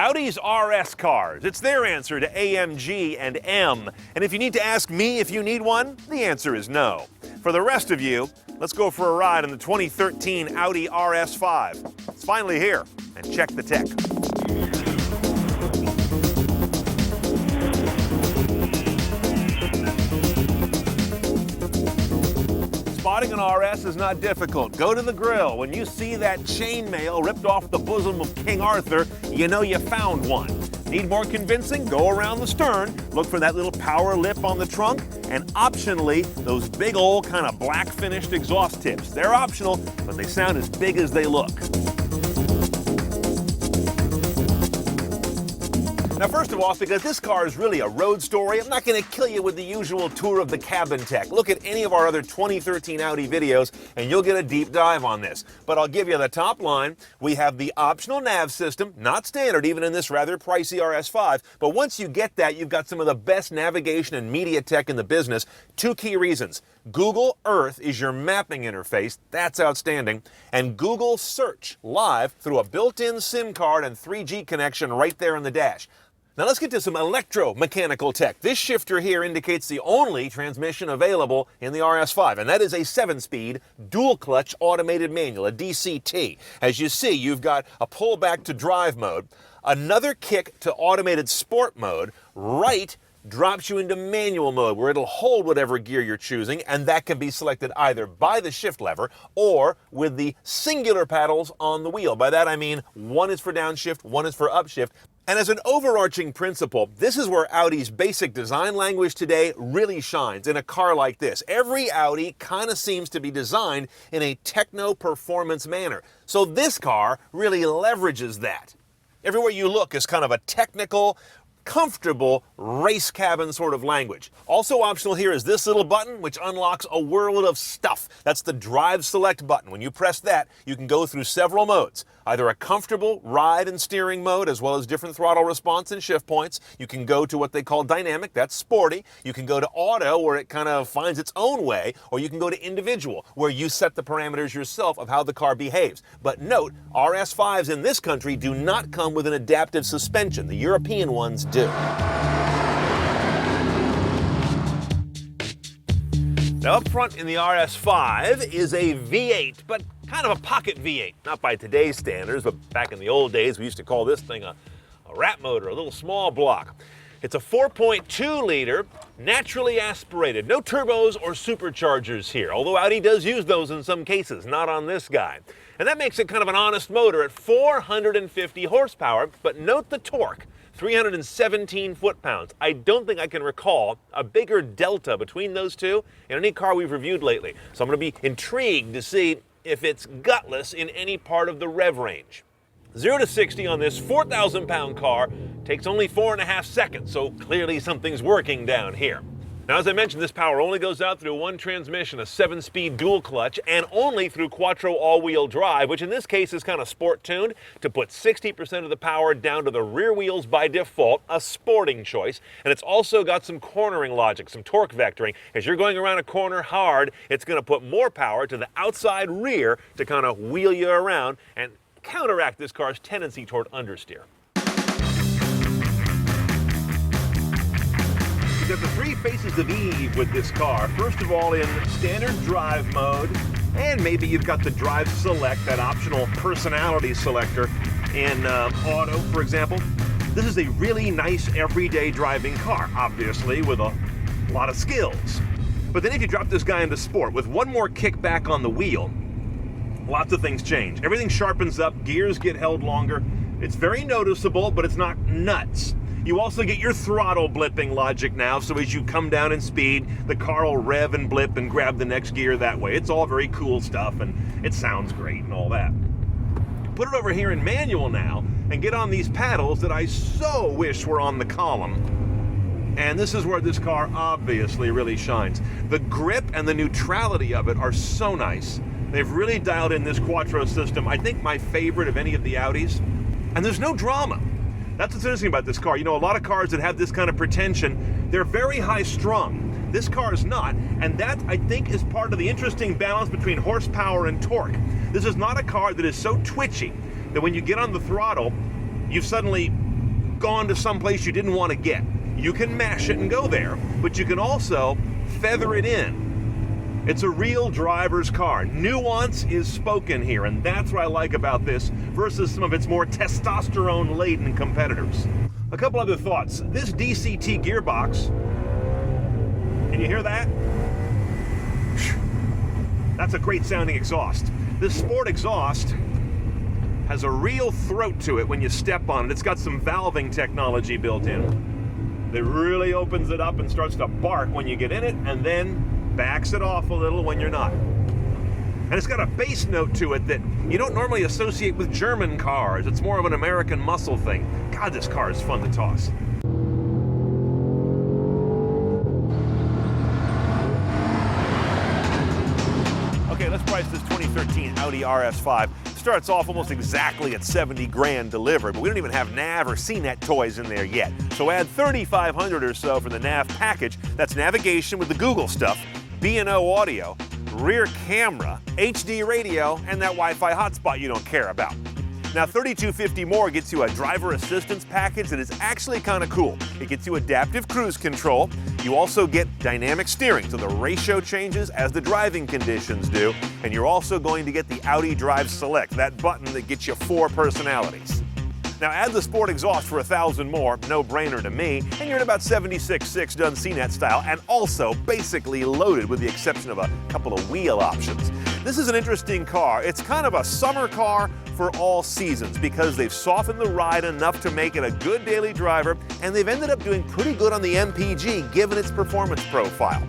Audi's RS cars. It's their answer to AMG and M. And if you need to ask me if you need one, the answer is no. For the rest of you, let's go for a ride in the 2013 Audi RS5. It's finally here, and check the tech. Spotting an RS is not difficult. Go to the grill. When you see that chainmail ripped off the bosom of King Arthur, you know you found one. Need more convincing? Go around the stern, look for that little power lip on the trunk, and optionally, those big old kind of black finished exhaust tips. They're optional, but they sound as big as they look. Now, first of all, because this car is really a road story, I'm not going to kill you with the usual tour of the cabin tech. Look at any of our other 2013 Audi videos, and you'll get a deep dive on this. But I'll give you the top line. We have the optional nav system, not standard even in this rather pricey RS5. But once you get that, you've got some of the best navigation and media tech in the business. Two key reasons. Google Earth is your mapping interface. That's outstanding. And Google Search live through a built-in SIM card and 3G connection right there in the dash. Now let's get to some electromechanical tech. This shifter here indicates the only transmission available in the RS5, and that is a 7-speed dual-clutch automated manual, a DCT. As you see, you've got a pullback to drive mode, another kick to automated sport mode, right drops you into manual mode where it'll hold whatever gear you're choosing, and that can be selected either by the shift lever or with the singular paddles on the wheel. By that I mean one is for downshift, one is for upshift. And as an overarching principle, this is where Audi's basic design language today really shines in a car like this. Every Audi kind of seems to be designed in a techno-performance manner. So this car really leverages that. Everywhere you look is kind of a technical, comfortable race cabin sort of language. Also optional here is this little button, which unlocks a world of stuff. That's the Drive Select button. When you press that, you can go through several modes. Either a comfortable ride and steering mode, as well as different throttle response and shift points. You can go to what they call dynamic, that's sporty. You can go to auto, where it kind of finds its own way, or you can go to individual, where you set the parameters yourself of how the car behaves. But note, RS5s in this country do not come with an adaptive suspension. The European ones do. Now up front in the RS5 is a V8, but kind of a pocket V8. Not by today's standards, but back in the old days, we used to call this thing a rat motor, a little small block. It's a 4.2 liter, naturally aspirated. No turbos or superchargers here, although Audi does use those in some cases, not on this guy. And that makes it kind of an honest motor at 450 horsepower, but note the torque. 317 foot-pounds. I don't think I can recall a bigger delta between those two in any car we've reviewed lately. So I'm going to be intrigued to see if it's gutless in any part of the rev range. 0 to 60 on this 4,000-pound car takes only 4.5 seconds, so clearly something's working down here. Now, as I mentioned, this power only goes out through one transmission, a 7-speed dual clutch, and only through quattro all-wheel drive, which in this case is kind of sport-tuned to put 60% of the power down to the rear wheels by default, a sporting choice. And it's also got some cornering logic, some torque vectoring. As you're going around a corner hard, it's going to put more power to the outside rear to kind of wheel you around and counteract this car's tendency toward understeer. You've got the three faces of Eve with this car. First of all, in standard drive mode, and maybe you've got the Drive Select, that optional personality selector in auto, for example. This is a really nice everyday driving car, obviously, with a lot of skills. But then if you drop this guy into sport, with one more kick back on the wheel, lots of things change. Everything sharpens up, gears get held longer. It's very noticeable, but it's not nuts. You also get your throttle blipping logic now, so as you come down in speed, the car will rev and blip and grab the next gear that way. It's all very cool stuff, and it sounds great and all that. Put it over here in manual now, and get on these paddles that I so wish were on the column. And this is where this car obviously really shines. The grip and the neutrality of it are so nice. They've really dialed in this quattro system, I think my favorite of any of the Audis. And there's no drama. That's what's interesting about this car. You know, a lot of cars that have this kind of pretension, they're very high strung. This car is not, and that, I think, is part of the interesting balance between horsepower and torque. This is not a car that is so twitchy that when you get on the throttle, you've suddenly gone to someplace you didn't want to get, you can mash it and go there, but you can also feather it in. It's a real driver's car. Nuance is spoken here, and that's what I like about this versus some of its more testosterone-laden competitors. A couple other thoughts. This DCT gearbox, can you hear that? That's a great sounding exhaust. This Sport exhaust has a real throat to it when you step on it. It's got some valving technology built in. It really opens it up and starts to bark when you get in it, and then backs it off a little when you're not. And it's got a bass note to it that you don't normally associate with German cars. It's more of an American muscle thing. God, this car is fun to toss. Okay, let's price this 2013 Audi RS5. Starts off almost exactly at 70 grand delivered, but we don't even have nav or CNET toys in there yet. So add 3,500 or so for the nav package. That's navigation with the Google stuff, B&O audio, rear camera, HD radio, and that Wi-Fi hotspot you don't care about. Now, $3,250 more gets you a driver assistance package that is actually kind of cool. It gets you adaptive cruise control. You also get dynamic steering, so the ratio changes as the driving conditions do. And you're also going to get the Audi Drive Select, that button that gets you 4 personalities. Now add the Sport exhaust for $1,000 more, no brainer to me, and you're at about 76.6 done CNET style, and also basically loaded with the exception of a couple of wheel options. This is an interesting car. It's kind of a summer car for all seasons because they've softened the ride enough to make it a good daily driver, and they've ended up doing pretty good on the MPG given its performance profile.